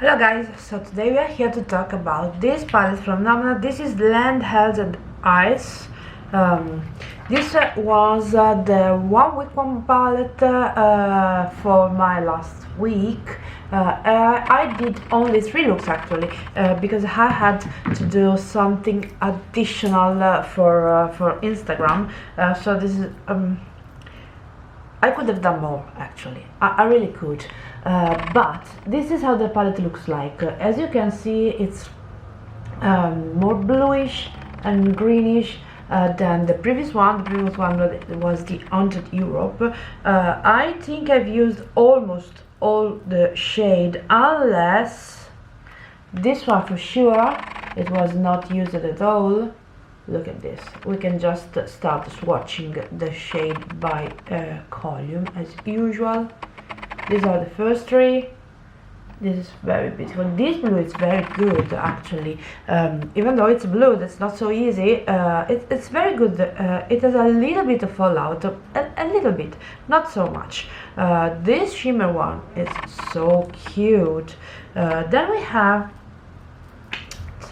Hello guys, so today we are here to talk about this palette from Nomad. This is Land, Health and Ice. This was the 1 week one palette for my last week. I did only 3 looks actually because I had to do something additional for Instagram. So this is I could have done more actually. I really could, but this is how the palette looks like. As you can see, it's more bluish and greenish than the previous one. The previous one was the 100 Europe. I think I've used almost all the shade, unless this one for sure it was not used at all. Look at this. We can just start swatching the shade by column as usual. These are the first 3. This is very beautiful. This blue is very good actually. Even though it's blue, that's not so easy. It's very good. It has a little bit of fallout, a little bit, not so much. This shimmer one is so cute. Then we have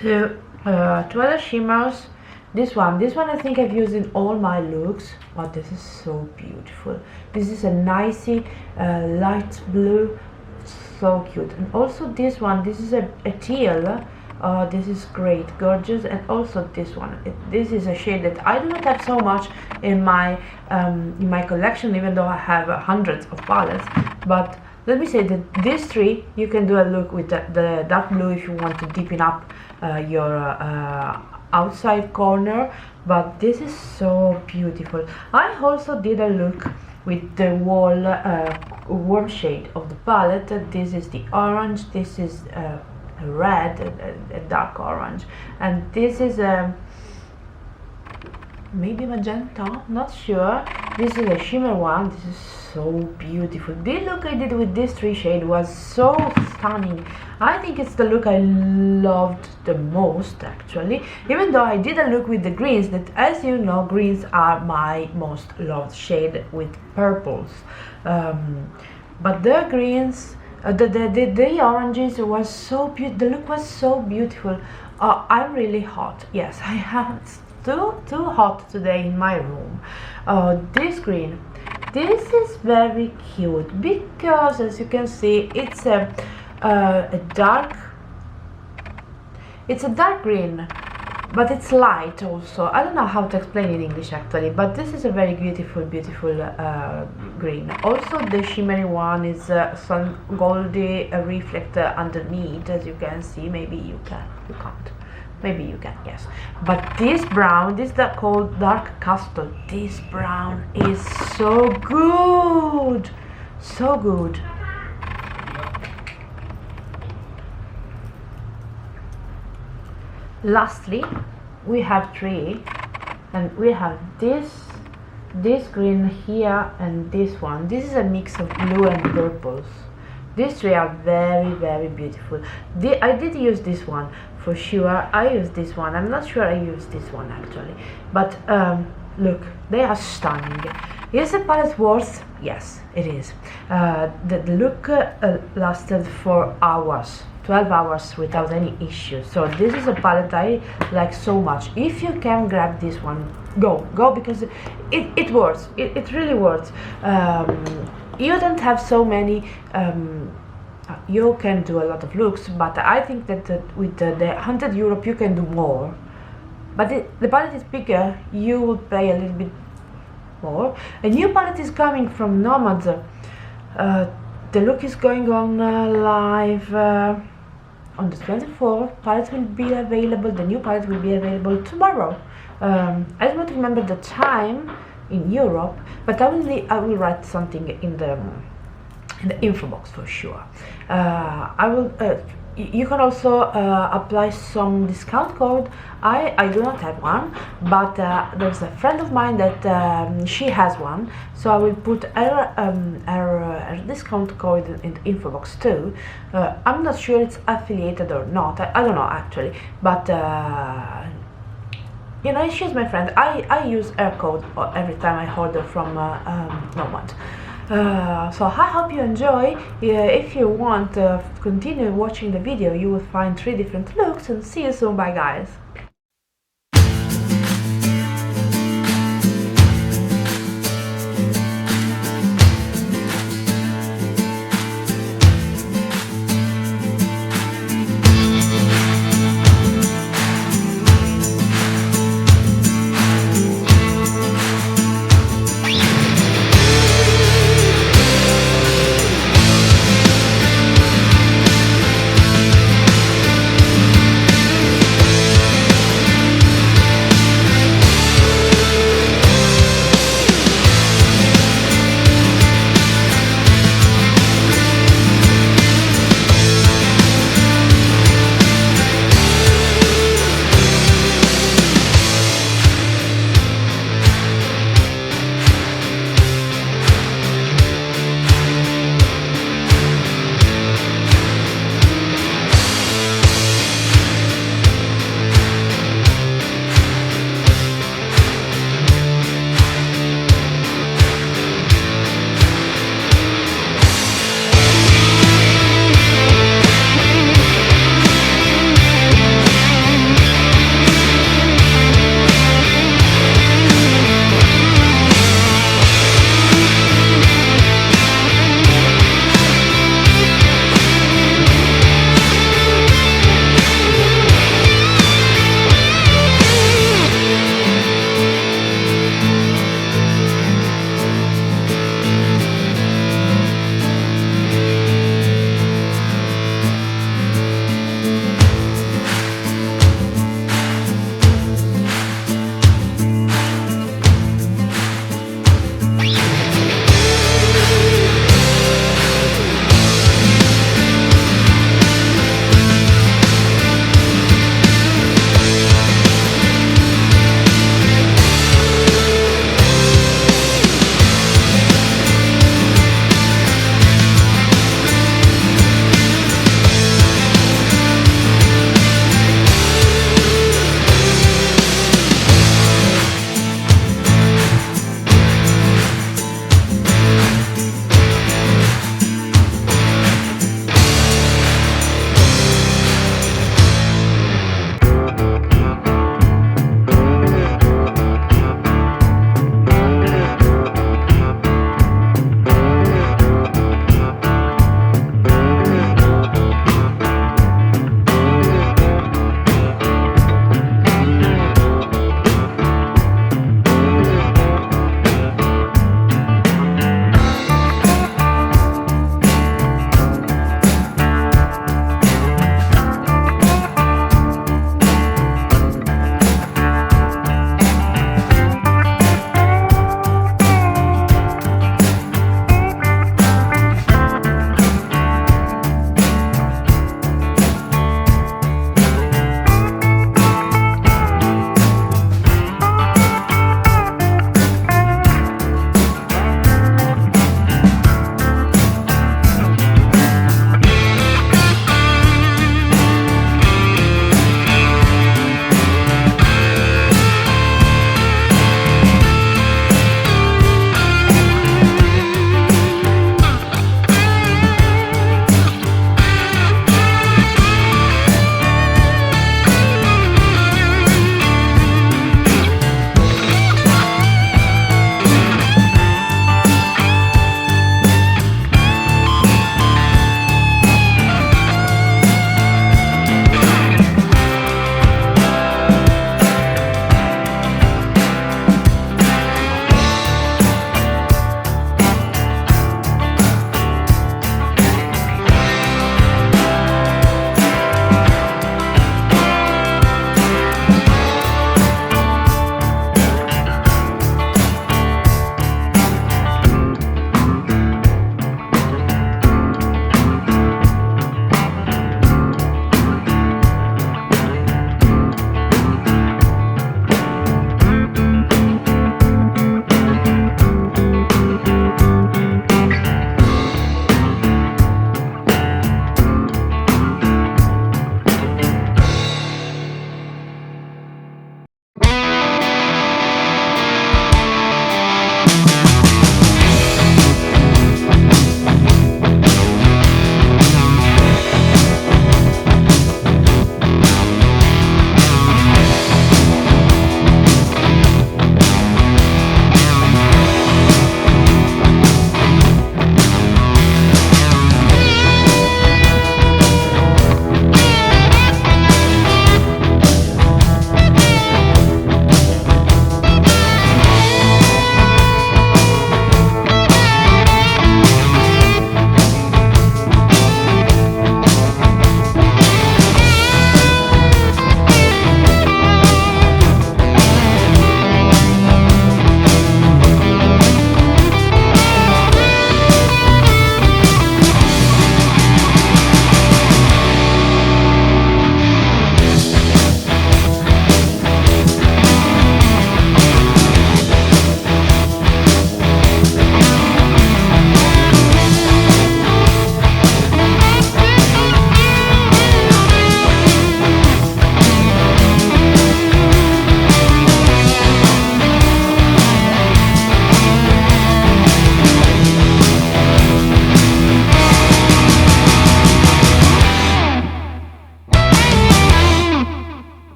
two other shimmers. This one I think I've used in all my looks. Oh, this is so beautiful. This is a nicey light blue, so cute. And also this one, this is a teal. This is great, gorgeous. And also this one, this is a shade that I do not have so much in my collection, even though I have hundreds of palettes. But let me say that these 3, you can do a look with the dark blue if you want to deepen up your outside corner, but this is so beautiful. I also did a look with the warm shade of the palette. This is the orange, this is a red, a dark orange, and this is a maybe magenta, not sure. This is a shimmer one. This is so beautiful. The look I did with this 3 shade was so stunning. I think it's the look I loved the most actually, even though I did a look with the greens that, as you know, greens are my most loved shade with purples. But the greens, the oranges was so beautiful. The look was so beautiful. I'm really hot. Yes, I am too hot today in my room. This green, this is very cute because, as you can see, it's a dark green, but it's light also. I don't know how to explain in English actually, but this is a very beautiful green. Also the shimmery one is some goldy reflector underneath, as you can see. Maybe you can't, maybe you can, yes. But this brown, this is called dark custard. This brown is so good, so good. Lastly, we have 3, and we have this green here and this one. This is a mix of blue and purples. These 3 are very beautiful. I did use this one for sure. I used this one. I'm not sure I used this one actually, but look, they are stunning. Is the palette worth? Yes, it is. The look lasted 4 hours, 12 hours without any issues. So this is a palette I like so much. If you can grab this one, go because it works. It really works. You don't have so many. You can do a lot of looks, but I think that with the 100 Europe you can do more. But the palette is bigger. You will pay a little bit more. A new palette is coming from Nomad. The look is going on live on the 24th. Palette will be available. The new palette will be available tomorrow. I don't remember the time in Europe, but I will write something in the info box for sure. I will. You can also apply some discount code. I do not have one, but there's a friend of mine that she has one, so I will put her discount code in the info box too. I'm not sure it's affiliated or not. I don't know actually, but you know, she's my friend. I use her code every time I order from Nomad. So I hope you enjoy. If you want to continue watching the video, you will find 3 different looks, and see you soon. Bye guys.